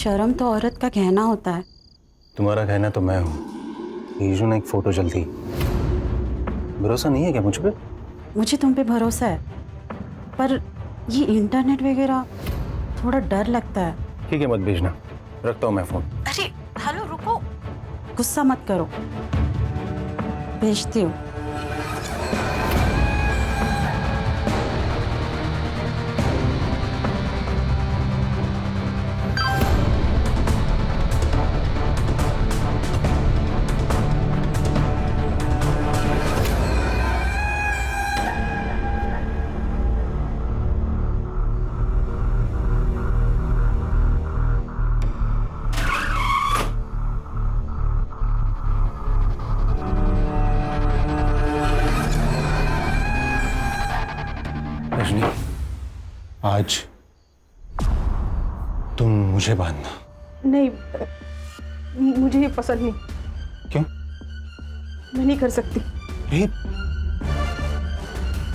शर्म तो औरत का कहना होता है। तुम्हारा कहना तो मैं हूँ। यीशु ने एक फोटो चलती, भरोसा नहीं है क्या मुझ पे? मुझे तुम पे भरोसा है, पर ये इंटरनेट वगैरह थोड़ा डर लगता है। ठीक है, मत भेजना, रखता हूँ मैं फोन। अरे हेलो, रुको, गुस्सा मत करो, भेजती हूँ। रजनी, आज तुम मुझे बांधना। नहीं, मुझे ये पसंद नहीं। क्यों? मैं नहीं कर सकती।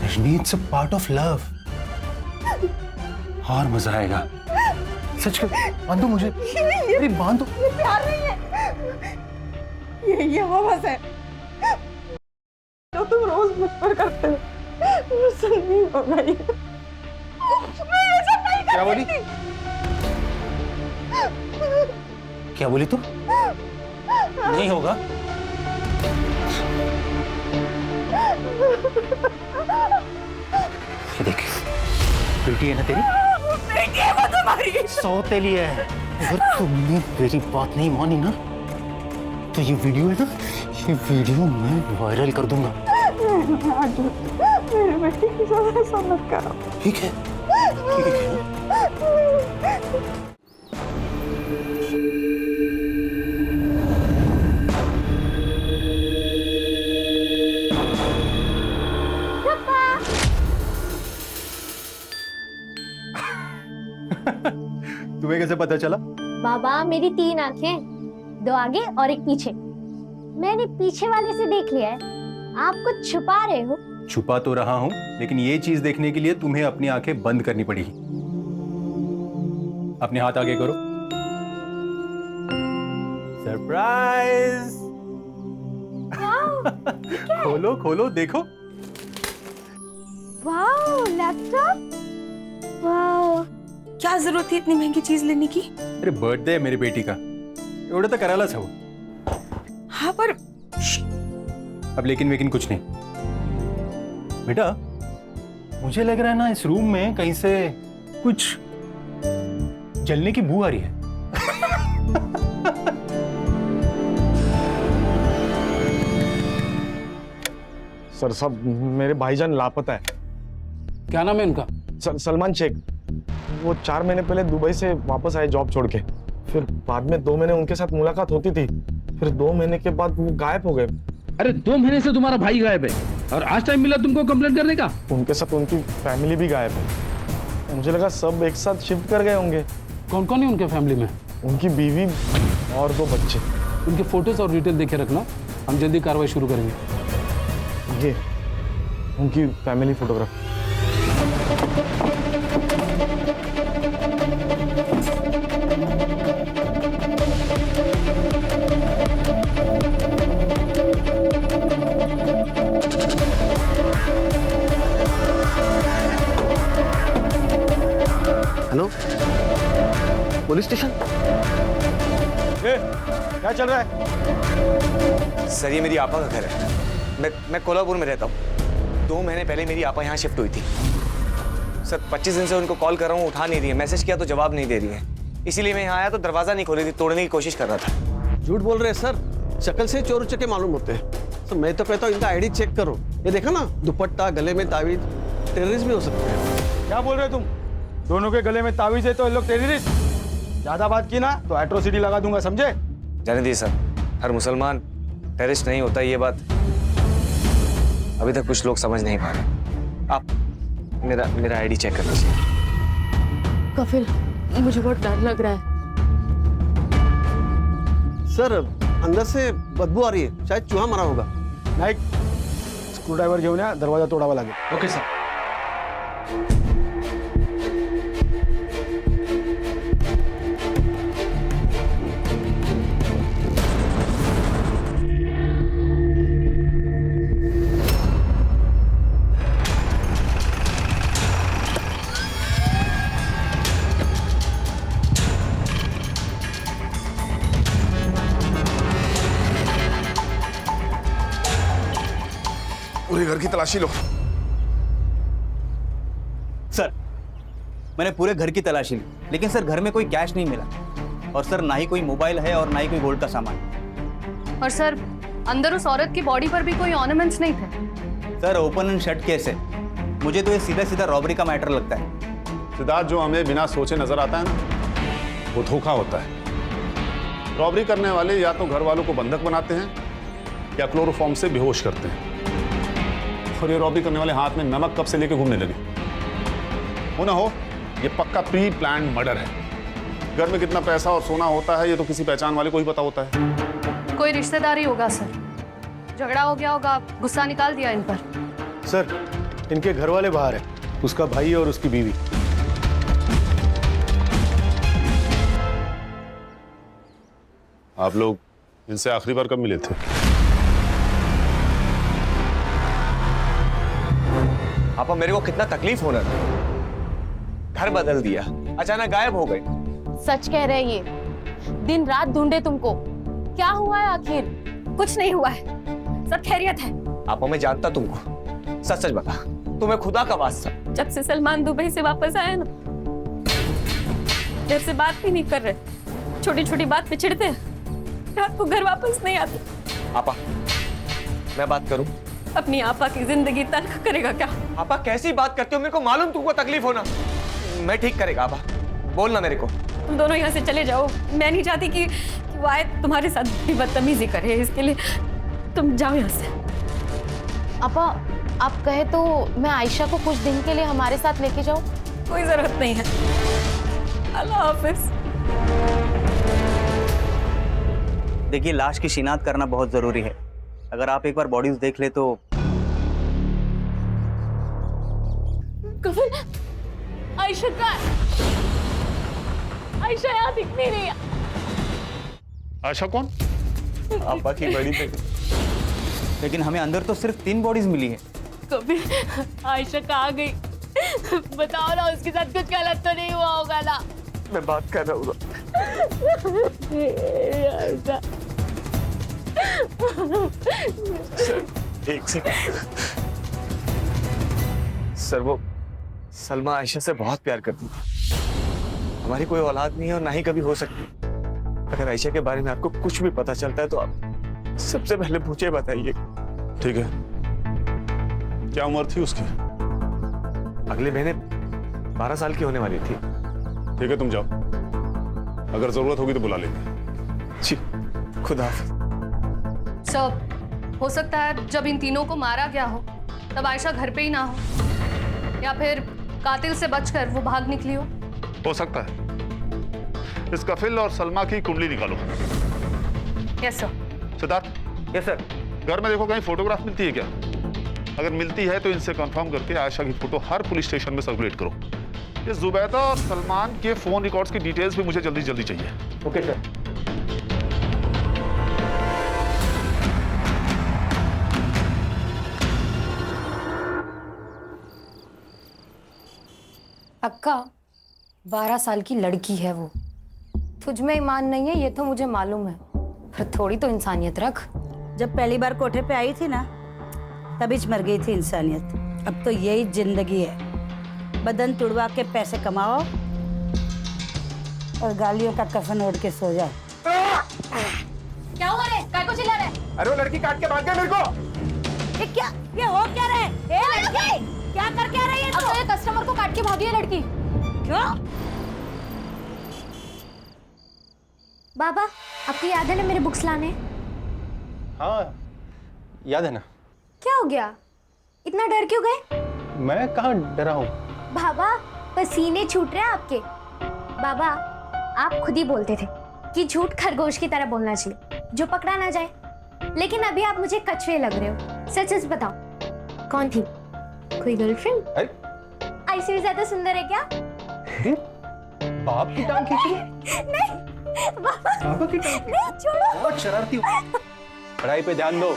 Rajni, it's a part of love. और मजा आएगा। सच कर, बांधो मुझे। अरे बांधो। ये प्यार नहीं है, ये हवस है जो तुम रोज मुझ पर करते हो। मुझसे नहीं होगा ये। मैं ये सब नहीं कर क्या बोली? क्या बोली तू? नहीं होगा। ये देख, बेटी है ना तेरी? बेटी है वो तुम्हारी। सौतेली है। अगर तुमने मेरी बात नहीं मानी ना, तो ये वीडियो है ना, ये वीडियो मैं वायरल कर दूंगा। मेरे बेटी की साथ ऐसा मत करो। ठीक है, ठीक है। तुम्हें कैसे पता चला? बाबा, मेरी 3 आंखें, 2 आगे और 1 पीछे। मैंने पीछे वाले से देख लिया है। आप कुछ छुपा रहे हो। छुपा तो रहा हूं, लेकिन ये चीज देखने के लिए तुम्हें अपनी आंखें बंद करनी पड़ेगी। अपने हाथ आगे करो। सरप्राइज! खोलो खोलो, देखो। Wow, laptop. वाओ, क्या जरूरत थी इतनी महंगी चीज लेने की? अरे बर्थडे है मेरी बेटी का, एवढं तर करायलाच हवं। हाँ, पर अब लेकिन कुछ नहीं। बेटा, मुझे लग रहा है ना, इस रूम में कहीं से कुछ जलने की बू आ रही है। सर साहब, मेरे भाईजान लापता है। क्या नाम है उनका? सलमान शेख। वो 4 महीने पहले दुबई से वापस आए जॉब छोड़ के। फिर बाद में 2 महीने उनके साथ मुलाकात होती थी, फिर 2 महीने के बाद वो गायब हो गए। अरे 2 महीने से तुम्हारा भाई गायब है और आज टाइम मिला तुमको कंप्लेंट करने का? उनके साथ उनकी फैमिली भी गायब है। मुझे लगा सब एक साथ शिफ्ट कर गए होंगे। कौन कौन है उनके फैमिली में? उनकी बीवी और 2 बच्चे। उनके फोटोज और डिटेल देखे रखना, हम जल्दी कार्रवाई शुरू करेंगे। ये उनकी family photograph. Hello, police station. क्या चल रहा है? सर, ये मेरी आपा का घर है। मैं कोल्हापुर में रहता हूँ। 2 महीने पहले मेरी आपा यहाँ शिफ्ट हुई थी। सर, 25 दिन से उनको कॉल कर रहा हूँ, उठा नहीं रही है। मैसेज किया तो जवाब नहीं दे रही है। इसीलिए मैं यहाँ आया तो दरवाजा नहीं खोली थी, तोड़ने की कोशिश कर रहा था। झूठ बोल रहे हैं सर, शक्ल से चोर उचक्के मालूम होते हैं। तो मैं तो कहता हूँ इनका आईडी चेक करो। ये देखा ना, दुपट्टा, गले में तावीज, टेररिस्ट भी हो सकते हैं। क्या बोल रहे हो तुम? दोनों के गले में तावीज है तो ये लोग टेररिस्ट। ज्यादा बात की ना तो एट्रोसिटी लगा दूंगा, समझे? जाने दीजिए सर, हर मुसलमान टेररिस्ट नहीं होता। ये बात अभी तक कुछ लोग समझ नहीं पा रहे। आप मेरा आईडी चेक कर लीजिए। कफिल, मुझे बहुत डर लग रहा है। सर, अंदर से बदबू आ रही है, शायद चूहा मरा होगा। नाईक, स्क्रू ड्रायव्हर घेऊन या, दरवाजा तोडावा लागेल। Okay sir. घर की तलाशी लो। सर, मैंने पूरे घर की तलाशी ली, लेकिन सर घर में कोई कैश नहीं मिला, और सर ना ही कोई मोबाइल है और ना ही कोई गोल्ड का सामान। और सर अंदर उस औरत की बॉडी पर भी कोई ऑर्नामेंट्स नहीं थे। Sir open and shut case है, मुझे तो ये सीधा सीधा रॉबरी का मैटर लगता है। सिद्धार्थ, जो हमें बिना सोचे नजर आता है ना, वो धोखा होता है। रॉबरी करने वाले या तो घर वालों को बंधक बनाते हैं या क्लोरोफॉर्म से बेहोश करते हैं। और ये रॉबरी करने वाले हाथ में नमक कब से लेके घूमने लगे। हो ना हो, ये पक्का प्री प्लान्ड मर्डर है। घर में कितना पैसा और सोना होता है ये तो किसी पहचान वाले को ही पता होता है। कोई रिश्तेदारी होगा सर, झगड़ा हो गया होगा, गुस्सा निकाल दिया इन पर। सर, इनके घर वाले बाहर है, उसका भाई और उसकी बीवी। आप लोग इनसे आखिरी बार कब मिले थे? पापा, मेरे को कितना तकलीफ होना था। घर बदल दिया, अचानक गायब हो गए। सच कह रहे हैं ये, दिन रात ढूंढे तुमको। क्या हुआ है आखिर? कुछ नहीं हुआ है, सब खैरियत है। पापा, मैं जानता तुमको, सच सच बता, तुम्हें खुदा का वास्ता। जब से सलमान दुबई से वापस आया ना, देर से बात भी नहीं कर रहे, छोटी छोटी बात पे चिढ़ते हैं, रात को घर वापस नहीं आते। आपा, मैं बात करूं? अपनी आपा की जिंदगी तल्ख करेगा क्या? आपा, कैसी बात करते हो? मेरे को मालूम तुमको तकलीफ होना। मैं ठीक करेगा आपा, बोलना मेरे को। तुम दोनों यहाँ से चले जाओ, मैं नहीं चाहती कि वो आए तुम्हारे साथ भी बदतमीजी करे, इसके लिए तुम जाओ यहाँ से। आपा, आप कहे तो मैं आयशा को कुछ दिन के लिए हमारे साथ लेके जाऊं? कोई जरूरत नहीं है, अल्लाह हाफिज। देखिए, लाश की शिनाख्त करना बहुत जरूरी है। अगर आप एक बार बॉडीज देख ले तो। कफन आयशा का, आयशा यहाँ दिख नहीं रही है। आयशा कौन? आपा की बड़ी बेटी। लेकिन हमें अंदर तो सिर्फ 3 बॉडीज मिली है। कभी आयशा कहाँ गई? बताओ ना, उसके साथ कुछ गलत तो नहीं हुआ होगा ना? मैं बात कर रहा हूँ। एक सेकंड सर, वो सलमा आयशा से बहुत प्यार करती थी। हमारी कोई औलाद नहीं है और ना ही कभी हो सकती। अगर आयशा के बारे में आपको कुछ भी पता चलता है तो आप सबसे पहले मुझे बताइए। ठीक है, क्या उम्र थी उसकी? अगले महीने 12 साल की होने वाली थी। ठीक है, तुम जाओ, अगर जरूरत होगी तो बुला लेंगे। जी, खुदा हाफिज। सर, हो सकता है जब इन तीनों को मारा गया हो तब आयशा घर पे ही ना हो, या फिर कातिल से बचकर वो भाग निकली हो सकता है। इस कफिल और सलमा की कुंडली निकालो। Yes sir. Siddharth. Yes sir. घर में देखो कहीं फोटोग्राफ मिलती है क्या? अगर मिलती है तो इनसे कंफर्म करके आयशा की फोटो हर पुलिस स्टेशन में सर्कुलेट करो। ये जुबैदा और सलमान के फोन रिकॉर्ड्स की डिटेल्स भी मुझे जल्दी जल्दी चाहिए। Okay sir. अक्का, 12 साल की लड़की है वो। तुझ में ईमान नहीं है ये तो मुझे मालूम है, पर थोड़ी तो इंसानियत रख। जब पहली बार कोठे पे आई थी ना, तभी मर गई थी इंसानियत। अब तो यही जिंदगी है, बदन तुड़वा के पैसे कमाओ और गालियों का कफन ओढ़ के सो जाओ। क्या हुआ रे? काय को चिल्ला रहे? अरे वो लड़की काट के भाग गई मेरे को। ये क्या, ये हो क्या रहे? ए लड़की, क्या करके आ रही है? अब तो ये कस्टमर को काट के भागी है लड़की। क्यों? बाबा, आपको याद है ना मेरे बुक्स लाने? हाँ, याद है ना। क्या हो गया, इतना डर क्यों गए? मैं कहाँ डरा हूँ? बाबा, पसीने छूट रहे हैं आपके। बाबा, आप खुद ही बोलते थे कि झूठ खरगोश की तरह बोलना चाहिए जो पकड़ा ना जाए, लेकिन अभी आप मुझे कछुए लग रहे हो। सच सच बताओ, कौन थी? कोई गर्लफ्रेंड? ऐसी भी ज्यादा सुंदर है क्या? बाप की टांग खींची? नहीं बाबा, बाबा की टांग? नहीं, छोड़ो। बहुत शरारती हो। पढ़ाई पे ध्यान दो।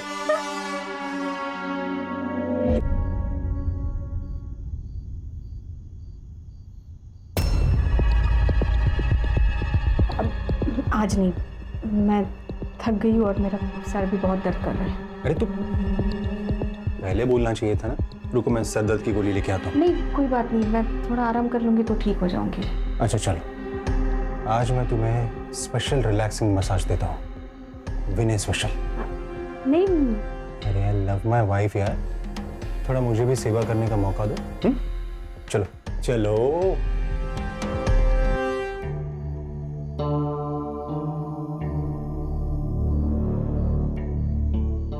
आज नहीं, मैं थक गई हूँ और मेरा सर भी बहुत दर्द कर रहा है। अरे पहले बोलना चाहिए था ना। रुको मैं सर दर्द की गोली लेके आता हूँ। नहीं कोई बात नहीं, मैं थोड़ा आराम कर लूंगी तो ठीक हो जाऊंगी। अच्छा चलो, आज मैं तुम्हें स्पेशल रिलैक्सिंग मसाज देता हूँ, विनय स्पेशल। नहीं अरे आई लव माय वाइफ यार, थोड़ा मुझे भी सेवा करने का मौका दो। चलो चलो।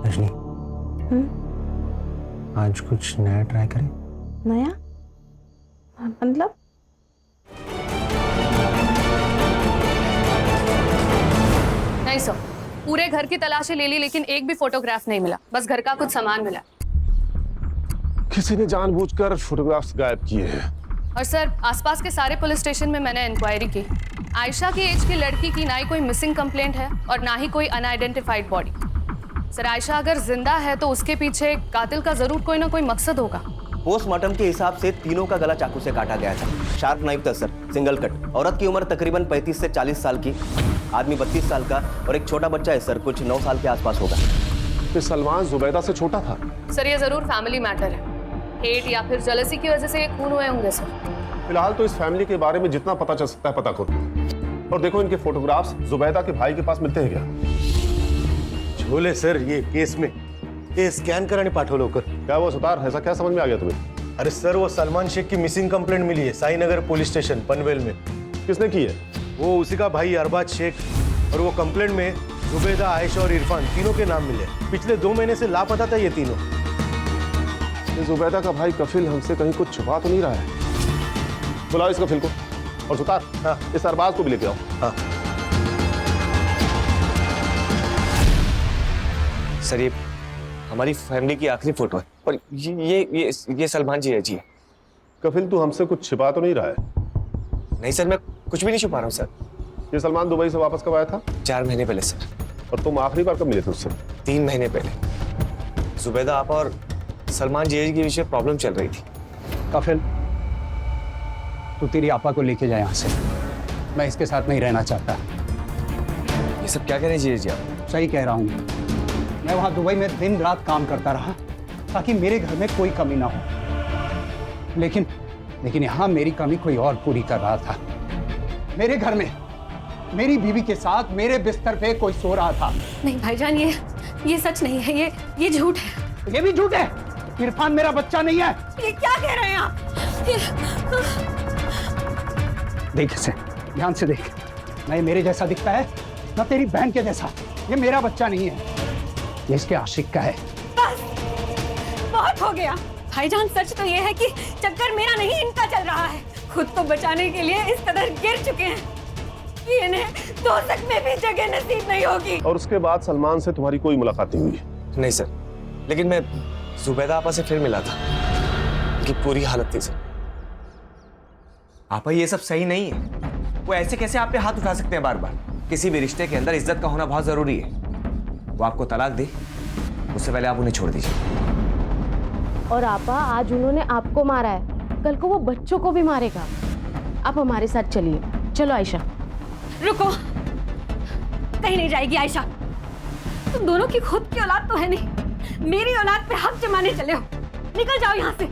रजनी, आज कुछ नया ट्राई करें। नया मतलब? नहीं सर, पूरे घर की तलाशी ले ली लेकिन एक भी फोटोग्राफ नहीं मिला, बस घर का कुछ सामान मिला। किसी ने जानबूझकर फोटोग्राफ्स गायब किए हैं। और सर आसपास के सारे पुलिस स्टेशन में मैंने इंक्वायरी की। आयशा की एज की लड़की की ना ही कोई मिसिंग कंप्लेंट है और ना ही कोई अनआइडेंटिफाइड बॉडी। सर आयशा अगर जिंदा है तो उसके पीछे कातिल का जरूर कोई ना कोई मकसद होगा। पोस्टमार्टम के हिसाब से तीनों का गला चाकू से काटा गया था। शार्प नाइफ था सर, सिंगल कट। औरत की उम्र तकरीबन 35 से 40 साल की, आदमी 32 साल का और एक छोटा बच्चा है सर, कुछ 9 साल के आसपास होगा। फिर सलमान जुबैदा से छोटा था? सर ये जरूर फैमिली मैटर है, हेट या फिर जेलसी की वजह से ये खून हुए होंगे सर। फिलहाल तो इस फैमिली के बारे में जितना पता चल सकता है पता करो। और देखो इनके फोटोग्राफ्स जुबैदा के भाई के पास मिलते हैं क्या? झोले सर, ये केस में ये स्कॅन करा आणि पाठव लवकर। क्या वो सुतार, ऐसा क्या समझ में आ गया तुम्हें? अरे सर, वो सलमान शेख की मिसिंग कंप्लेंट मिली है साईनगर पुलिस स्टेशन पनवेल में। किसने की है? वो उसी का भाई अरबाज शेख, और वो कंप्लेंट में जुबैदा, आयशा और इरफान तीनों के नाम मिले। पिछले 2 महीने से लापता था ये तीनों। ये जुबैदा का भाई कफिल हमसे कहीं कुछ छुपा तो नहीं रहा है? बुलाओ इस कफिल को, और सुतार हाँ इस अरबाज को भी लेके आओ। हाँ सर ये हमारी फैमिली की आखिरी फोटो है और ये सलमान जी है जी। कफिल तू हमसे कुछ छिपा तो नहीं रहा है? नहीं सर, मैं कुछ भी नहीं छुपा रहा हूँ सर। ये सलमान दुबई से वापस कब आया था? 4 महीने पहले सर। और तुम आखिरी बार कब मिले थे उससे? 3 महीने पहले। जुबैदा आप और सलमान जी के विषय प्रॉब्लम चल रही थी। कफिल, तू तेरी आपा को लेके जाए यहाँ से, मैं इसके साथ नहीं रहना चाहता। ये सब क्या कह रहे हैं जी आप? सही कह रहा हूँ, मैं वहाँ दुबई में दिन रात काम करता रहा ताकि मेरे घर में कोई कमी ना हो, लेकिन यहाँ मेरी कमी कोई और पूरी कर रहा था। मेरे घर में मेरी बीवी के साथ मेरे बिस्तर पे कोई सो रहा था। नहीं भाईजान, ये सच नहीं है, ये झूठ है। ये भी झूठ है? इरफान मेरा बच्चा नहीं है। ये क्या कह रहे हैं आप? देख इसे, ध्यान से देख। ना ये मेरे जैसा दिखता है, ना तेरी बहन के जैसा। ये मेरा बच्चा नहीं है, ये इसके आशिक का है। बस बहुत हो गया भाईजान। सच तो ये है कि चक्कर मेरा नहीं, इनका चल रहा है। खुद को बचाने के लिए इस कदर गिर चुके हैं कि इन्हें दोज़ख में भी जगह नसीब नहीं होगी। और उसके बाद सलमान से तुम्हारी कोई मुलाकात नहीं हुई? नहीं सर, लेकिन मैं जुबैदा आपा से फिर मिला था, कि पूरी हालत थी सर। आपा ये सब सही नहीं है। वो ऐसे कैसे आप पे हाथ उठा सकते हैं बार बार? किसी भी रिश्ते के अंदर इज्जत का होना बहुत जरूरी है। वो आपको तलाक दे, उससे पहले आप उन्हें छोड़ दीजिए। और आपा, आज उन्होंने आपको मारा है, कल को वो बच्चों को भी मारेगा। आप हमारे साथ चलिए। चलो आयशा। रुको, कहीं नहीं जाएगी आयशा। तुम दोनों की खुद की औलाद तो है नहीं, मेरी औलाद पे हक जमाने चले हो। निकल जाओ यहाँ से।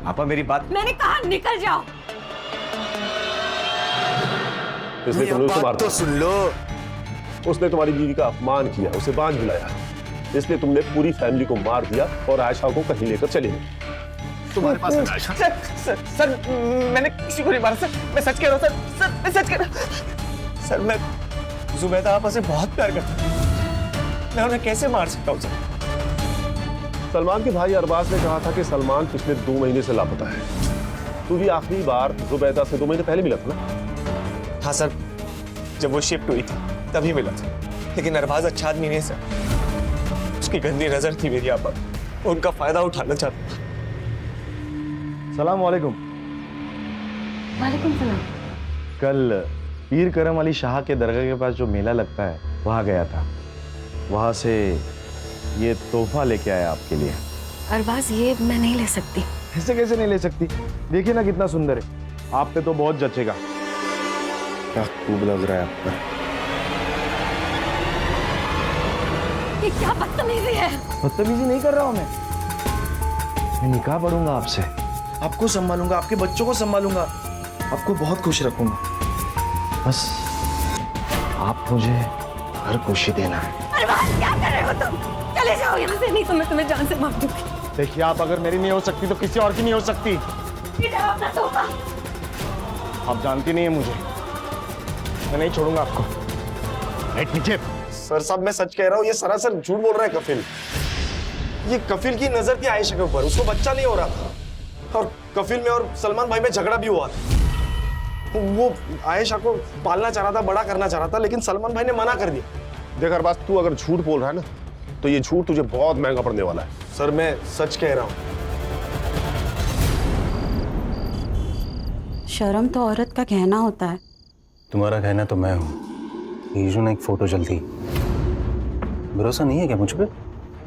आपा मेरी बात, मैंने कहा निकल जाओ। इसलिए तुमने उसे मार तो सुन लो। उसने तुम्हारी बीवी का अपमान किया, उसे बांझ बुलाया, इसलिए तुमने पूरी फैमिली को मार दिया और आयशा को कहीं लेकर चले गए। तुम्हारे पास है आयशा? सर मैंने किसी को नहीं मारा सर, मैं सच कह रहा हूँ सर, मैं सच कह रहा हूँ सर। मैं जुबैदा आपा से बहुत प्यार करता हूँ, मैं उन्हें कैसे मार सकता हूँ सर? सलमान के भाई अरबाज ने कहा था कि सलमान पिछले 2 महीने से लापता है। तू भी आखिरी बार जुबैदा से 2 महीने पहले मिला था ना? हाँ सर, जब वो शिफ्ट हुई थी तभी मिला था, लेकिन अरबाज अच्छा आदमी नहीं सर। उसकी गंदी नजर थी मेरी आपा, उनका फायदा उठाना चाहता था। सलाम वालेकुम। वालेकुम सलाम। कल पीर करम अली शाह के दरगाह के पास जो मेला लगता है वहाँ गया था, वहाँ से ये तोहफा लेके आया आपके लिए। अरबाज, ये मैं नहीं ले सकती। ऐसे कैसे नहीं ले सकती? देखिए ना कितना सुंदर है, आप पे तो बहुत जचेगा। क्या खूब लग रहा है आप पर। ये क्या बदतमीजी है? बदतमीजी नहीं कर रहा हूँ मैं। मैं निकाह पढ़ूंगा आपसे, आपको संभालूंगा, आपके बच्चों को संभालूंगा, आपको बहुत खुश रखूंगा। बस आप मुझे हर खुशी देना। अरे वाह, क्या कर रहे हो तुम? चले जाओ यहाँ से, नहीं तो मैं तुम्हें जान से मार दूंगी। देखिए, आप अगर मेरी नहीं हो सकती तो किसी और की नहीं हो सकती। ये जाओ अपना सोफा। आप जानती नहीं है मुझे, मैं नहीं छोड़ूंगा आपको। बैठ नीचे। सर साहब, मैं सच कह रहा हूँ, ये सरासर झूठ बोल रहा है कफिल। ये कफिल की नजर थी आयशा के ऊपर, उसको बच्चा नहीं हो रहा था, और कफिल में और सलमान भाई में झगड़ा भी हुआ था। वो आयशा को पालना चाह रहा था, बड़ा करना चाह रहा था, लेकिन सलमान भाई ने मना कर दिया। देख अरबाज, तू अगर झूठ बोल रहा है ना, तो ये झूठ तुझे बहुत महंगा पड़ने वाला है। सर, मैं सच कह रहा हूँ। शर्म तो औरत का कहना होता है। तुम्हारा कहना तो मैं हूँ। यीशु ने एक फोटो जलती, भरोसा नहीं है क्या मुझ पे?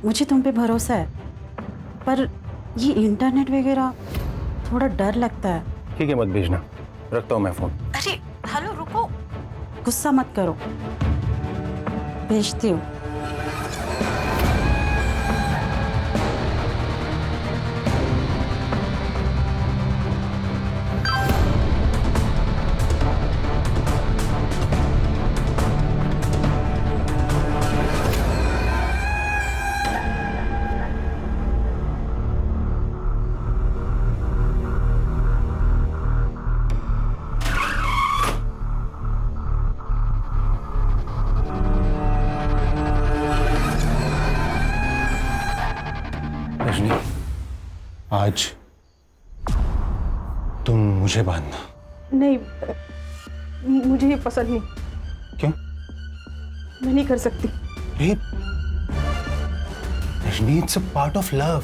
मुझे तुम पे भरोसा है, पर ये इंटरनेट वगैरह थोड़ा डर लगता है। ठीक है, मत भेजना, रखता हूँ मैं फोन। अरे हेलो, रुको, गुस्सा मत करो, भेजती हूँ। रजनी, आज तुम मुझे बांधना। नहीं, मुझे ये पसंद नहीं। क्यों? मैं नहीं कर सकती। Rajni, it's a part of love.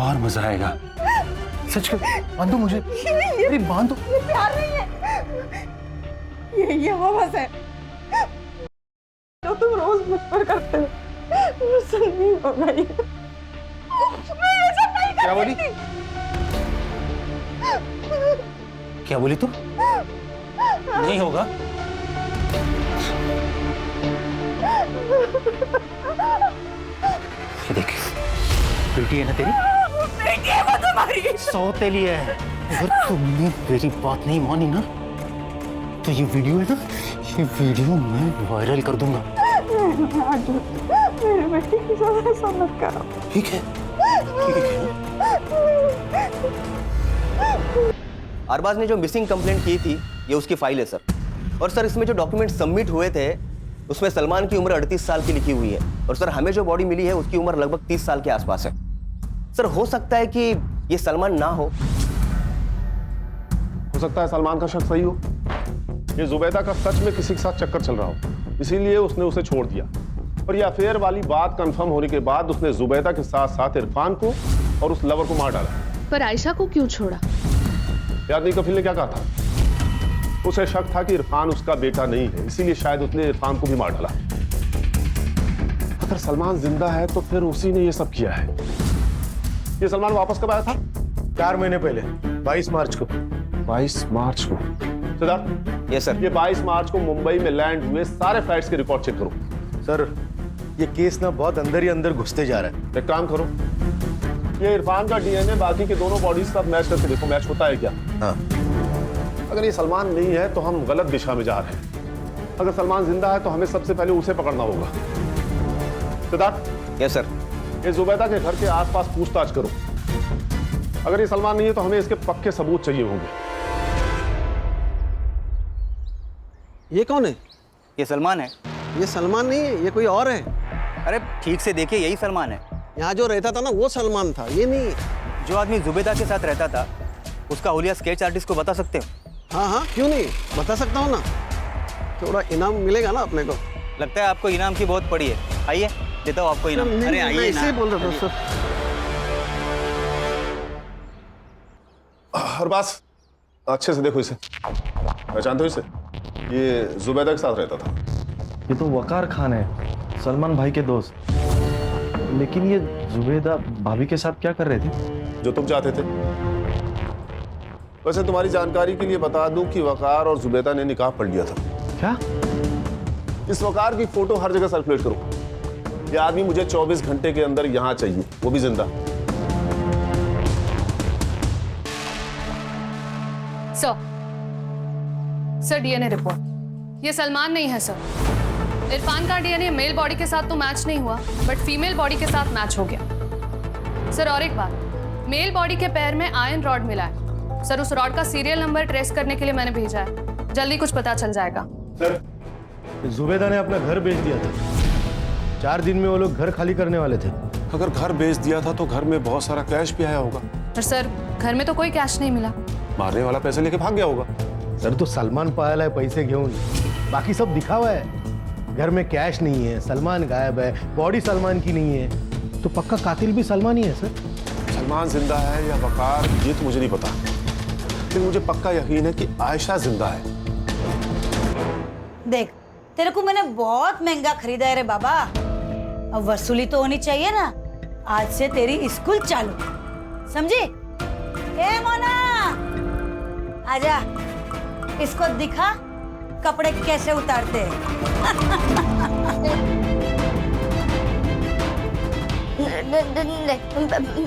और मजा आएगा। सच कर, बांधो मुझे। अरे बांधो। ये प्यार नहीं है, ये हवस है जो तुम रोज मुझ पर करते हो। मुझसे नहीं होगा ये। मैं ये सब नहीं कर क्या बोली? क्या बोली तुम? नहीं होगा? ये देख, बेटी है ना तेरी? बेटी है वो तुम्हारी। सौतेली है। अगर तुमने मेरी बात नहीं मानी ना, तो ये वीडियो है ना, ये वीडियो मैं वायरल कर दूंगा। मेरे बेटी की साथ ऐसा मत करो। ठीक है, ठीक है। अरबाज ने जो मिसिंग कंप्लेंट की थी, ये उसकी फाइल है सर। और सर, इसमें जो डॉक्यूमेंट सबमिट हुए थे, उसमें सलमान की उम्र 38 साल की लिखी हुई है। और सर, हमें जो बॉडी मिली है उसकी उम्र लगभग 30 साल के आसपास है। सर, हो सकता है कि ये सलमान ना हो सकता है सलमान का शक सही हो। ये जुबैदा का सच में किसी के साथ चक्कर चल रहा हो, इसीलिए उसने उसे छोड़ दिया। और ये अफेयर वाली बात कंफर्म होने के बाद उसने जुबैदा के साथ साथ इरफान को और उस लवर को मार डाला। पर आयशा को क्यों छोड़ा? याद नहीं कफिल ने क्या कहा था? उसे शक था कि इरफान उसका बेटा नहीं है, इसीलिए शायद उसने इरफान को भी मार डाला। अगर सलमान जिंदा है तो फिर उसी ने ये सब किया है। ये सलमान वापस कब आया था? 4 महीने पहले, 22 मार्च को। 22 मार्च को? Siddharth, yes sir. ये 22 मार्च को मुंबई में लैंड हुए सारे फ्लाइट्स के रिकॉर्ड चेक करो। सर, ये केस ना बहुत अंदर ही अंदर घुसते जा रहा है। एक काम करो, ये इरफान का डीएनए बाकी के दोनों बॉडीज का मैच करके देखो, मैच होता है क्या? हाँ। अगर ये सलमान नहीं है तो हम गलत दिशा में जा रहे हैं। अगर सलमान जिंदा है तो हमें सबसे पहले उसे पकड़ना होगा। सिद्धार्थ। Yes sir. ये जुबैदा के घर के आसपास पूछताछ करो। अगर ये सलमान नहीं है तो हमें इसके पक्के सबूत चाहिए होंगे। ये कौन है? ये सलमान है। ये सलमान नहीं है, ये कोई और है। अरे ठीक से देखिए, यही सलमान है। यहाँ जो रहता था ना, वो सलमान था, ये नहीं है। जो आदमी जुबैदा के साथ रहता था, उसका हुलिया स्केच आर्टिस्ट को बता सकते हो? हाँ हाँ, क्यों नहीं, बता सकता हूँ ना। थोड़ा इनाम मिलेगा ना अपने को। लगता है आपको इनाम की बहुत पड़ी है। आइए, देता हूँ आपको इनाम। अरे आइए ना। बोल रहा था सर। अरबाज, अच्छे से देखो इसे, पहचानते हो इसे? ये जुबैदा के साथ रहता था। ये तो वकार खान है, सलमान भाई के दोस्त। लेकिन ये जुबैदा भाभी के साथ क्या कर रहे थे? जो तुम चाहते थे। वैसे तुम्हारी जानकारी के लिए बता दूं कि वकार और जुबैदा ने निकाह पढ़ लिया था। क्या? इस वकार की फोटो हर जगह सर्कुलेट करो। ये आदमी मुझे 24 घंटे के अंदर यहाँ चाहिए, वो भी जिंदा। सर डीएनए रिपोर्ट, ये सलमान नहीं है सर। इरफान का डीएनए मेल बॉडी के साथ तो मैच नहीं हुआ, बट फीमेल बॉडी के साथ मैच हो गया। सर और एक बात, मेल बॉडी के पैर में आयरन रॉड मिला है। सर उस रॉड का सीरियल नंबर ट्रेस करने के लिए मैंने भेजा है, जल्दी कुछ पता चल जाएगा। सर जुबेदा ने अपना घर बेच दिया था, 4 दिन में वो लोग घर खाली करने वाले थे। अगर घर बेच दिया था तो घर में बहुत सारा कैश भी आया होगा। पर सर घर में तो कोई कैश नहीं मिला। मारने वाला पैसे लेके भाग गया होगा। सर तो सलमान पायल है पैसे घेऊन, बाकी सब दिखा हुआ है। घर में कैश नहीं है, सलमान गायब है, बॉडी सलमान की नहीं है, तो पक्का कातिल भी सलमान ही है सर। सलमान जिंदा है या वकार ये तो मुझे नहीं पता, लेकिन मुझे पक्का यकीन है कि आयशा जिंदा है। देख तेरे को मैंने बहुत महंगा खरीदा है रे बाबा, अब वसूली तो होनी चाहिए ना। आज से तेरी स्कूल चालू, समझी? ए मोना आजा, इसको दिखा कपड़े कैसे उतारते हैं।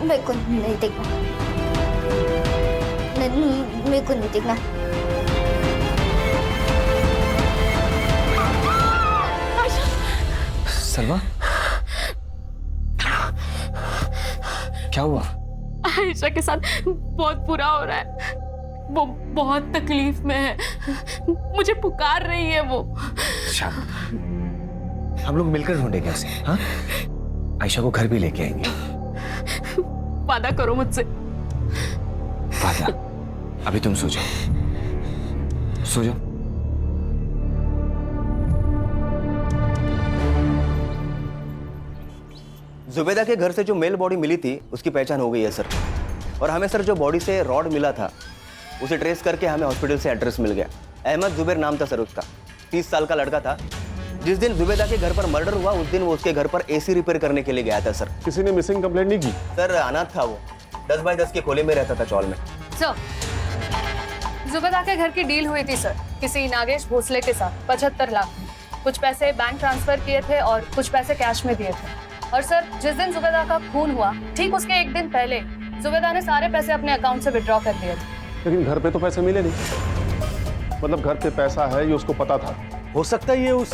मेरे को नहीं देखना, मेरे को नहीं देखना। सलमा क्या हुआ? आयशा के साथ बहुत बुरा हो रहा है, वो बहुत तकलीफ में है, मुझे पुकार रही है वो। अच्छा, हम लोग मिलकर ढूंढेंगे उसे। हाँ, आयशा को घर भी लेके आएंगे। वादा करो मुझसे। वादा? अभी तुम सो जाओ, सो जाओ। जुबेदा के घर से जो मेल बॉडी मिली थी उसकी पहचान हो गई है सर, और हमें सर जो बॉडी से रॉड मिला था उसे ट्रेस करके हमें हॉस्पिटल से एड्रेस मिल गया। अहमद जुबैर नाम था सर उसका, 30 साल का लड़का था। जिस दिन जुबेदा के घर पर मर्डर हुआ उस दिन वो उसके घर पर एसी रिपेयर करने के लिए गया था सर। किसी ने मिसिंग कंप्लेंट नहीं की? सर अनाथ था वो, 10 बाय 10 के खोले में रहता था चौल में। सर जुबेदा के घर की डील हुई थी सर किसी नागेश भोसले के साथ 75 लाख। कुछ पैसे बैंक ट्रांसफर किए थे और कुछ पैसे कैश में दिए थे। और सर जिस दिन जुबेदा का खून हुआ ठीक उसके एक दिन पहले जुबेदा ने सारे पैसे अपने अकाउंट से विड्रॉ कर दिए थे। लेकिन घर पे तो पैसे मिले नहीं, मतलब घर पे पैसा है ये उसको पता था। हो सकता है ये उस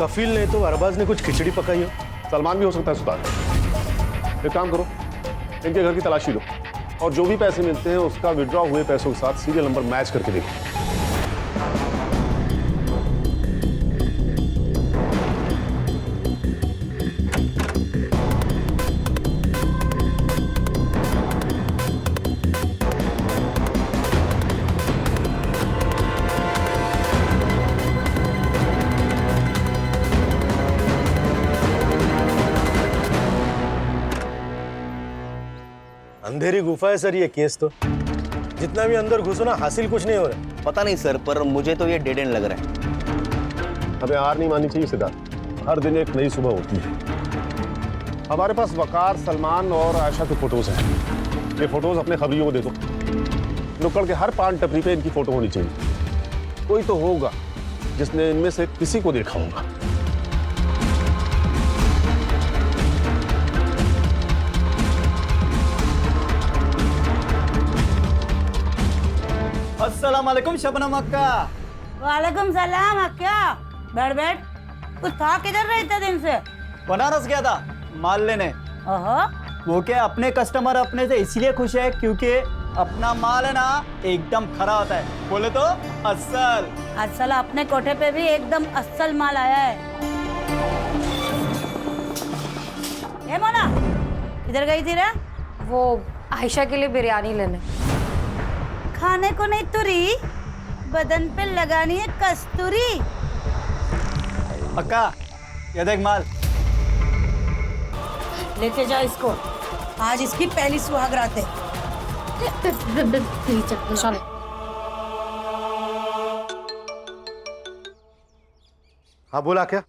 कफील ने तो अरबाज ने कुछ खिचड़ी पकाई हो। सलमान भी हो सकता है सुल्तान। एक काम करो, इनके घर की तलाशी लो और जो भी पैसे मिलते हैं उसका विड्रॉ हुए पैसों के साथ सीरियल नंबर मैच करके देखो। अंधेरी गुफा है सर ये केस तो, जितना भी अंदर घुसो ना हासिल कुछ नहीं हो रहा। पता नहीं सर, पर मुझे तो ये डेड एंड लग रहा है। हमें हार नहीं माननी चाहिए सिद्धार्थ, हर दिन एक नई सुबह होती है। हमारे पास वकार, सलमान और आयशा के फोटोज हैं। ये फोटोज अपने खबरियों को दे दो, नुक्कड़ के हर पान टपरी पे इनकी फोटो होनी चाहिए। कोई तो होगा जिसने इनमें से किसी को देखा होगा। अस्सलाम वालेकुम शबनम अक्का। वालेकुम सलाम अक्का। बैठ बैठ। कुछ था किधर रहे इतने दिन से? बनारस गया था माल लेने। वो क्या अपने कस्टमर अपने से इसलिए खुश है क्योंकि अपना माल है ना एकदम खरा होता है। बोले तो अस्सल। अस्सल अपने कोठे पे भी एकदम अस्सल माल आया है। ए मोना, किधर गई थी रे? वो आयशा के लिए बिरयानी लेने। खाने को नहीं तुरी, बदन पे लगानी है कस्तूरी। अक्का ये देख माल। लेके जा इसको, आज इसकी पहली सुहाग रात है। हाँ बोला क्या?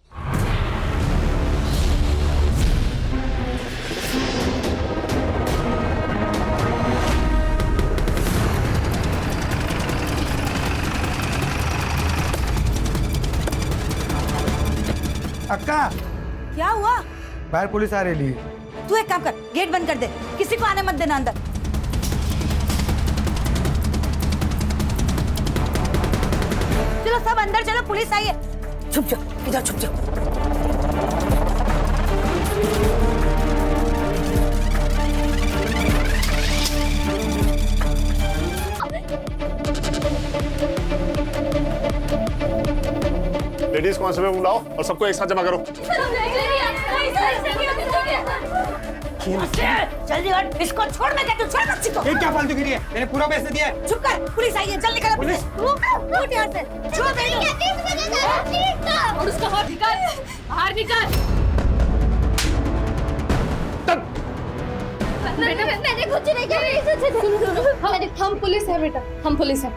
अक्का क्या हुआ? बाहर पुलिस आ रही है। तू एक काम कर, गेट बंद कर दे, किसी को आने मत देना अंदर। चलो सब अंदर चलो, पुलिस आई है। छुप जाओ, इधर छुप जाओ। लेडीज कांस्टेबल बुलाओ और सबको एक साथ जमा करो। जल्दी हट, इसको छोड़, मैं कहती हूँ छोड़ बच्ची को। ये क्या फालतू गिरी है? मैंने पूरा पैसे दिया है। चुप कर, पुलिस आई है, जल्दी निकल पुलिस। उठ यहाँ से, छोड़ दे और उसका हाथ निकाल, बाहर निकाल। मैंने कुछ नहीं किया। हम पुलिस है बेटा, हम पुलिस है।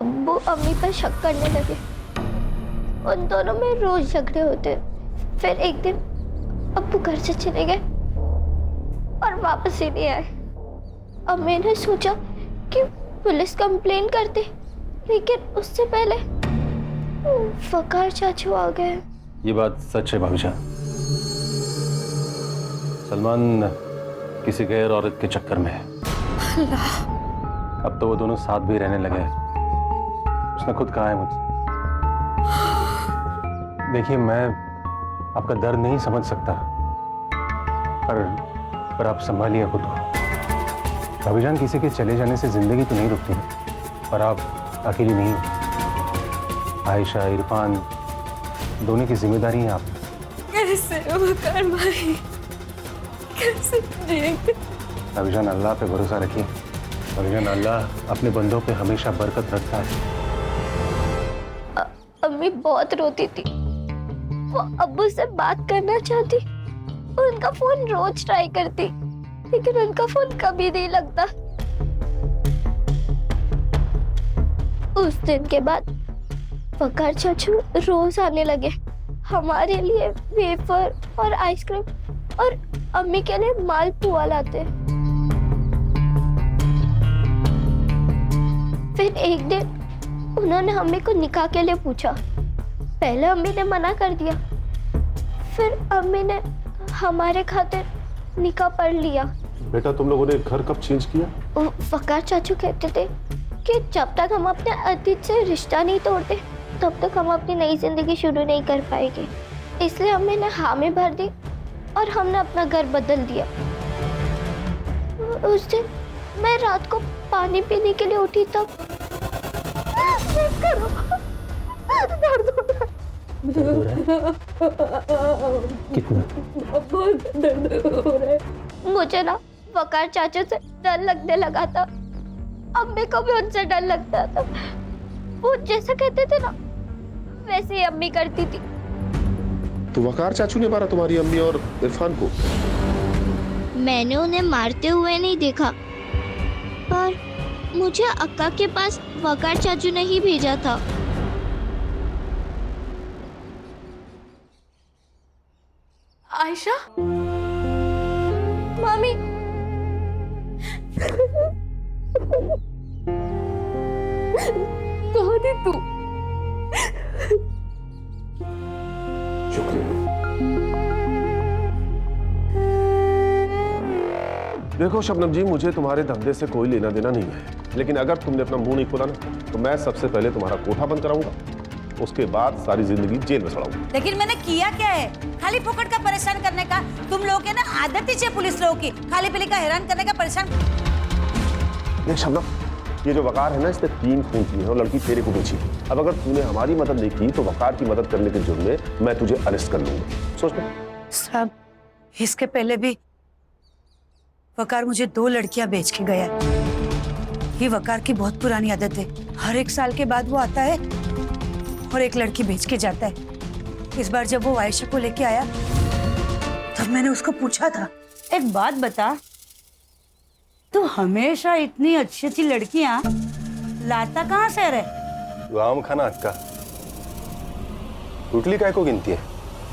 अब्बू अम्मी पर शक करने लगे। उन दोनों में रोज झगड़े होते। फिर एक दिन अब्बू घर से चले गए और वापस ही नहीं आए। अब मैंने सोचा कि पुलिस कंप्लेन करते, लेकिन उससे पहले वकार चाचू आ गए। ये बात सच है भाभी जान। सलमान किसी गैर औरत के चक्कर में है। अब तो वो दोनों साथ भी रहने लगे। उसने खुद कहा है मुझसे। देखिए, मैं आपका दर्द नहीं समझ सकता, पर आप संभालिए खुद को। भाभी जान, किसी के चले जाने से जिंदगी तो नहीं रुकती, पर आप अकेली नहीं हो। आयशा, इरफान दोनों की जिम्मेदारी है आप। कैसे वकार भाई, कैसे जिएंगे? भाभी जान, अल्लाह पे भरोसा रखिए। भाभी जान, अल्लाह अपने बंदों पे हमेशा बरकत रखता है। अम्मी बहुत रोती थी। वो अब्बू से बात करना चाहती और उनका फोन रोज ट्राई करती, लेकिन उनका फोन कभी नहीं लगता। उस दिन के बाद वकार चाचू रोज आने लगे। हमारे लिए वेफर और आइसक्रीम और अम्मी के लिए मालपुआ लाते। फिर एक दिन उन्होंने अम्मी को निकाह के लिए पूछा। पहले अम्मी ने मना कर दिया, फिर अम्मी ने हमारे खातिर निकाह पढ़ लिया। बेटा, तुम लोगों ने घर कब चेंज किया? वकार चाचू कहते थे कि जब तक हम अपने अतीत से रिश्ता नहीं तोड़ते, तब तक हम अपनी नई जिंदगी शुरू नहीं कर पाएंगे। इसलिए अम्मी ने हामी भर दी और हमने अपना घर बदल दिया। उस दिन मैं रात को पानी पीने के लिए उठी, तब कितना? बहुत दर्द हो रहा है। मुझे ना वकार चाचा से डर लगने लगा था। अम्मी को भी उनसे डर लगता था। वो जैसा कहते थे ना, वैसे ही अम्मी करती थी। तो वकार चाचू ने मारा तुम्हारी अम्मी और इरफान को? मैंने उन्हें मारते हुए नहीं देखा, पर मुझे अक्का के पास वकार चाचू ने ही भेजा था। आयशा, मम्मी, कहाँ थी तू? देखो शबनम जी, मुझे तुम्हारे धंधे से कोई लेना देना नहीं है, लेकिन अगर तुमने अपना मुंह नहीं खोला ना, तो मैं सबसे पहले तुम्हारा कोठा बंद कराऊंगा, उसके बाद सारी जिंदगी जेल में सड़ाऊंगा। लेकिन मैंने किया क्या है? खाली फोकट का परेशान करने का। तुम लोग के ना आदत ही है पुलिस लोगों की, खाली पीली का हैरान करने का, परेशान। देख शबनम, ये जो वकार है ना, इसने 3 खून किए हैं और लड़की तेरे को बेची। अब अगर तूने हमारी मदद नहीं की तो वकार की मदद करने के जुर्म में मैं तुझे अरेस्ट कर लूंगा। सोच ले। साहब, इसके पहले भी वकार मुझे 2 लड़कियां बेच के गया। ये वकार की बहुत पुरानी आदत है। हर 1 साल के बाद वो आता है और एक लड़की बेच के जाता है। इस बार जब वो आयशा को लेके आया, तब मैंने उसको पूछा था, एक बात बता, तू हमेशा इतनी अच्छी अच्छी लड़कियां लाता कहाँ से रे? आम खाना अक्का, टुटली काय को गिनती है?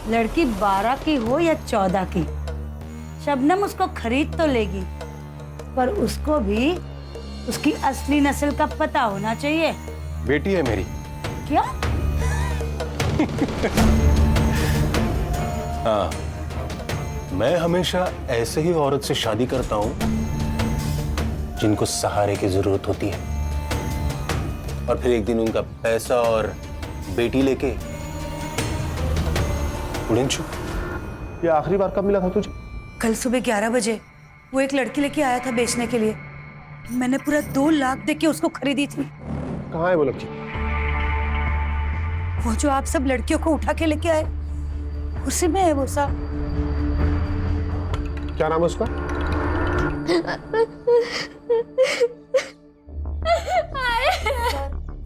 लड़की 12 की हो या 14 की, शबनम उसको खरीद तो लेगी, पर उसको भी उसकी असली नस्ल का पता होना चाहिए। बेटी है मेरी। क्या? हाँ, मैं हमेशा ऐसे ही औरत से शादी करता हूं जिनको सहारे की जरूरत होती है, और फिर एक दिन उनका पैसा और बेटी लेके उड़न छू। ये आखिरी बार कब मिला था तुझे? कल सुबह 11 बजे वो एक लड़की लेके आया था बेचने के लिए। मैंने पूरा 2 लाख दे के उसको खरीदी थी। कहाँ है वो लड़की? वो जो आप सब लड़कियों को उठा के लेके आए, उसी में है वो साहब। क्या नाम है उसका?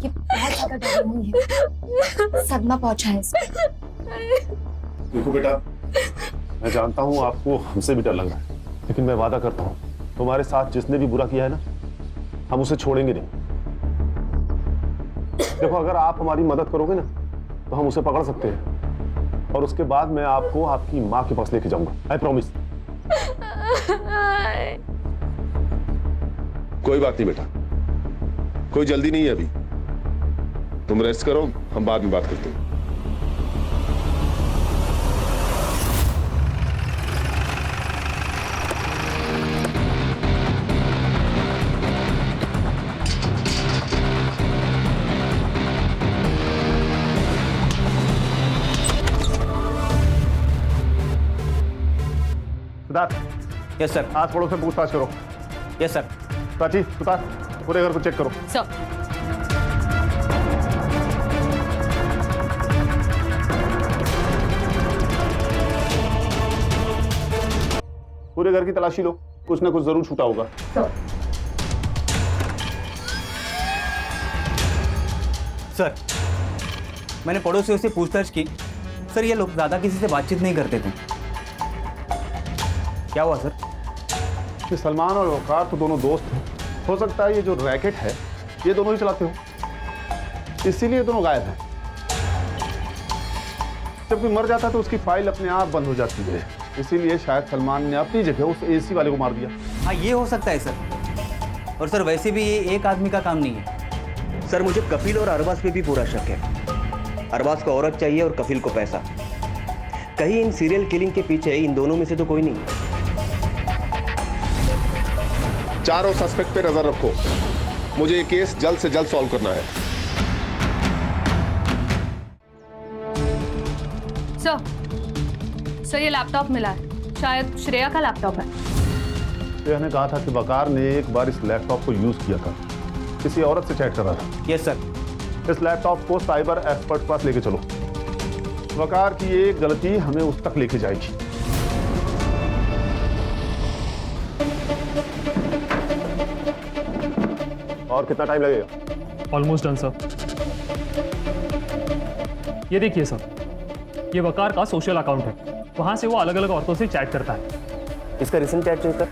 ये बहुत ज्यादा डरी हुई है, सदमा पहुंचा है इसको। देखो बेटा, मैं जानता हूँ आपको हमसे भी डर लग रहा है, लेकिन मैं वादा करता हूँ तुम्हारे साथ जिसने भी बुरा किया है ना, हम उसे छोड़ेंगे नहीं। देखो, अगर आप हमारी मदद करोगे ना तो हम उसे पकड़ सकते हैं, और उसके बाद मैं आपको आपकी माँ के पास लेके जाऊंगा। I promise. कोई बात नहीं बेटा, कोई जल्दी नहीं है अभी, तुम रेस्ट करो, हम बाद में बात करते हैं। सिद्धार्थ। Yes sir. आस पड़ोस से पूछताछ करो। Yes sir. प्राची, सुतार, पूरे घर को चेक करो। सर। पूरे घर की तलाशी लो, कुछ ना कुछ जरूर छूटा होगा। सर, मैंने पड़ोसियों से पूछताछ की। सर, ये लोग ज्यादा किसी से बातचीत नहीं करते थे। क्या हुआ सर? ये सलमान और वकार तो दोनों दोस्त हैं। हो सकता है ये जो रैकेट है ये दोनों ही चलाते हो, इसीलिए दोनों गायब हैं। जब कोई मर जाता है तो उसकी फाइल अपने आप बंद हो जाती है, इसीलिए शायद सलमान ने अपनी जगह उस एसी वाले को मार दिया। हाँ, ये हो सकता है सर। और सर, वैसे भी ये एक आदमी का काम नहीं है। सर, मुझे कफिल और अरबाज पे भी पूरा शक है। अरबाज को औरत चाहिए और कफिल को पैसा। कहीं इन सीरियल किलिंग के पीछे इन दोनों में से तो कोई नहीं। चारों सस्पेक्ट पे नजर रखो, मुझे ये केस जल्द से जल्द सॉल्व करना है। सर, ये लैपटॉप मिला है, शायद श्रेया का लैपटॉप है। श्रेया ने कहा था कि वकार ने एक बार इस लैपटॉप को यूज किया था, किसी औरत से चैट कर रहा था। Yes sir. इस लैपटॉप को साइबर एक्सपर्ट पास लेके चलो। वकार की एक गलती हमें उस तक लेके जाएगी। और कितना टाइम लगेगा? Almost done sir. ये देखिए सर, ये वकार का सोशल अकाउंट है, वहां से वो अलग अलग औरतों से चैट करता है। इसका रिसेंट चैट चेक कर।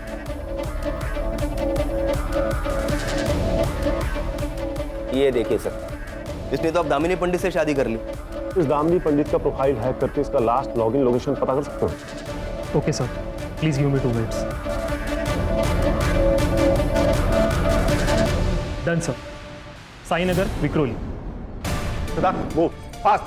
ये देखिए सर, इसने तो अब दामिनी पंडित से शादी कर ली। इस दामिनी पंडित का प्रोफाइल हैक करके इसका लास्ट लॉगिन लोकेशन पता कर सकते हो? Okay sir, please give me 2 minutes. Done sir. Sainagar, Vikhroli. वो फास्ट।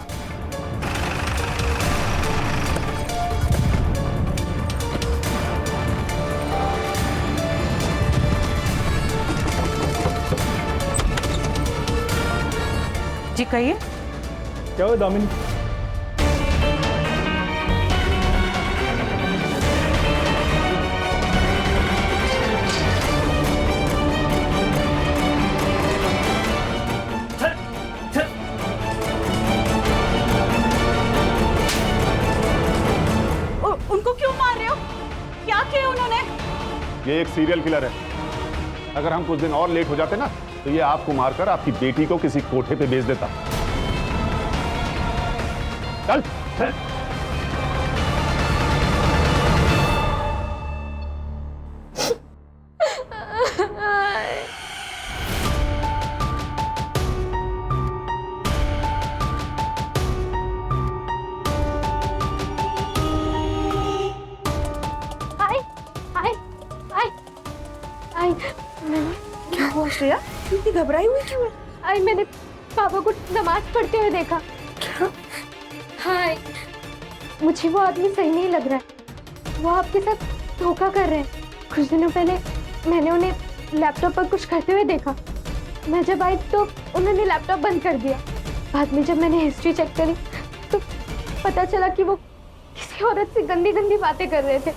जी कहिए। क्या हुआ दामिनी? उनको क्यों मार रहे हो? क्या किया उन्होंने? ये एक सीरियल किलर है। अगर हम कुछ दिन और लेट हो जाते ना तो ये आपको मारकर आपकी बेटी को किसी कोठे पे बेच देता। चल, चल। क्या हुआ श्रेया? इतनी घबराई हुई क्यों है? आई मैंने पापा को नमाज पढ़ते हुए देखा। क्या? हाय, मुझे वो आदमी सही नहीं लग रहा है। वो आपके साथ धोखा कर रहे हैं। कुछ दिनों पहले मैंने उन्हें लैपटॉप पर कुछ करते हुए देखा। मैं जब आई तो उन्होंने लैपटॉप बंद कर दिया। बाद में जब मैंने हिस्ट्री चेक करी तो पता चला कि वो किसी औरत से गंदी गंदी बातें कर रहे थे।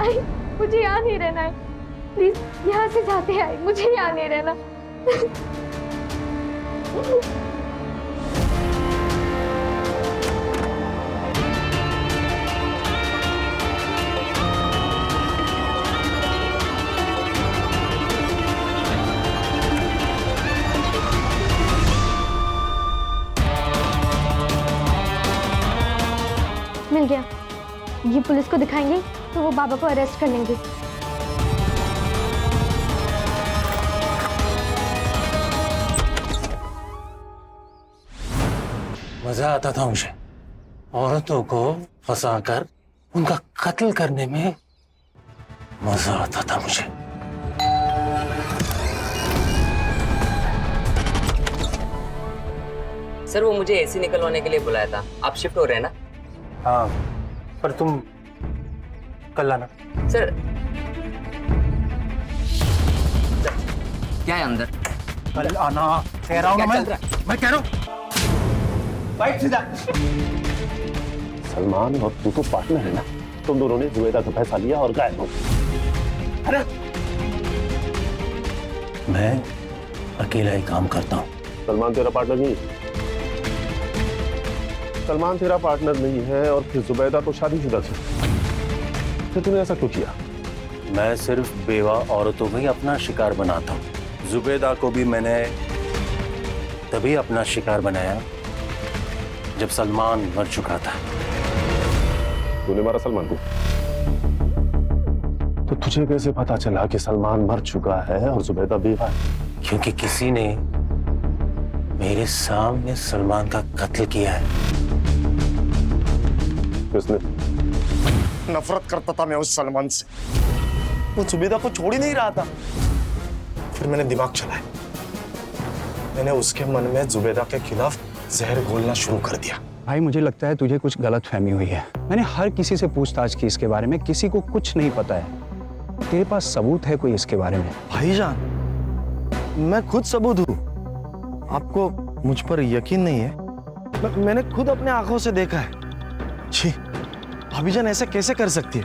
आई, मुझे यहाँ नहीं रहना है, प्लीज यहाँ से जाते आए, मुझे यहाँ नहीं रहना। मिल गया। ये पुलिस को दिखाएंगे तो वो बाबा को अरेस्ट कर लेंगे। मजा आता था मुझे औरतों को फंसाकर उनका कत्ल करने में। मजा आता था मुझे। सर वो मुझे एसी निकलवाने के लिए बुलाया था। आप शिफ्ट हो रहे हैं ना? हाँ, पर तुम कल आना। सर क्या है अंदर? कल आना कह रहा हूँ ना मैं कह रहा हूँ। बैठ सीधा। सलमान और तू तो पार्टनर है ना, तुम दोनों ने जुबैदा का पैसा लिया और गायब हो। अरे मैं अकेला ही काम करता हूँ। सलमान तेरा पार्टनर नहीं है। सलमान तेरा पार्टनर नहीं है और फिर जुबैदा तो शादीशुदा थी, फिर तूने ऐसा क्यों किया? मैं सिर्फ बेवा औरतों को ही अपना शिकार बनाता हूँ। जुबैदा को भी मैंने तभी अपना शिकार बनाया जब सलमान मर चुका था। तूने मारा सलमान को? तो तुझे कैसे पता चला कि सलमान मर चुका है और जुबैदा बेवा है? क्योंकि किसी ने मेरे सामने सलमान का कत्ल किया है। किसने? नफरत करता था मैं उस सलमान से। वो जुबैदा को छोड़ ही नहीं रहा था। फिर मैंने दिमाग चलाया। मैंने उसके मन में जुबैदा के खिलाफ जहर घोलना शुरू कर दिया। भाई मुझे लगता है तुझे कुछ गलत फहमी हुई है। मैंने हर किसी से पूछताछ की इसके बारे में, किसी को कुछ नहीं पता है। तेरे पास सबूत है कोई इसके बारे में? भाईजान, मैं खुद सबूत हूँ। आपको मुझ पर यकीन नहीं है? मैंने खुद अपने आंखों से देखा है। छी, भाभीजान ऐसे कैसे कर सकती है?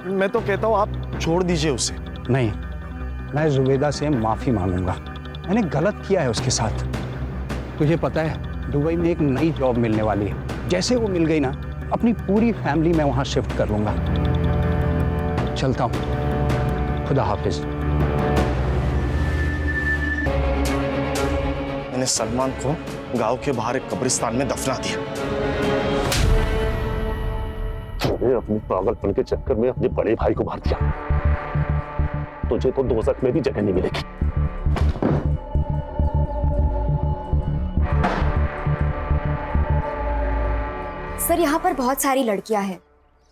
मैं तो कहता हूँ आप छोड़ दीजिए उसे। नहीं, मैं जुबैदा से माफी मांगूंगा। मैंने गलत किया है उसके साथ। तुझे पता है दुबई में एक नई जॉब मिलने वाली है। जैसे वो मिल गई ना, अपनी पूरी फैमिली मैं वहां शिफ्ट कर लूंगा। चलता हूं, खुदा हाफिज। मैंने सलमान को गांव के बाहर एक कब्रिस्तान में दफना दिया। तूने अपनी पागलपन के चक्कर में अपने बड़े भाई को मार दिया। तुझे तो दोज़ख में भी जगह नहीं मिलेगी। सर यहाँ पर बहुत सारी लड़कियां हैं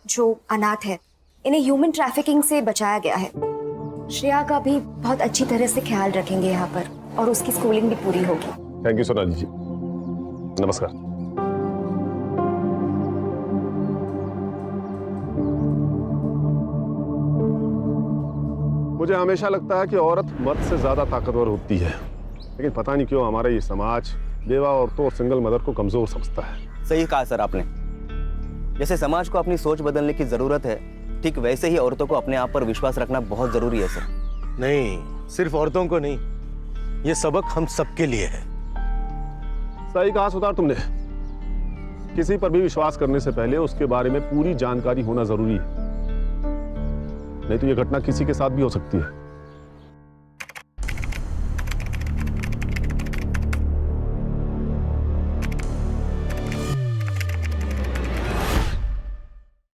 जो अनाथ है। इन्हें ह्यूमन ट्रैफिकिंग से बचाया गया है। श्रेया का भी बहुत अच्छी तरह से ख्याल रखेंगे यहाँ पर, और उसकी स्कूलिंग भी पूरी होगी। थैंक यू सोनाली जी। नमस्कार। मुझे हमेशा लगता है कि औरत मर्द से ज्यादा ताकतवर होती है, लेकिन पता नहीं क्यों हमारा ये समाज बेवा औरतों और सिंगल मदर को कमजोर समझता है। सही कहा सर आपने। जैसे समाज को अपनी सोच बदलने की जरूरत है, ठीक वैसे ही औरतों को अपने आप पर विश्वास रखना बहुत जरूरी है सर। नहीं, सिर्फ औरतों को नहीं, ये सबक हम सबके लिए है। सही कहा सुधार तुमने। किसी पर भी विश्वास करने से पहले उसके बारे में पूरी जानकारी होना जरूरी है, नहीं तो यह घटना किसी के साथ भी हो सकती है।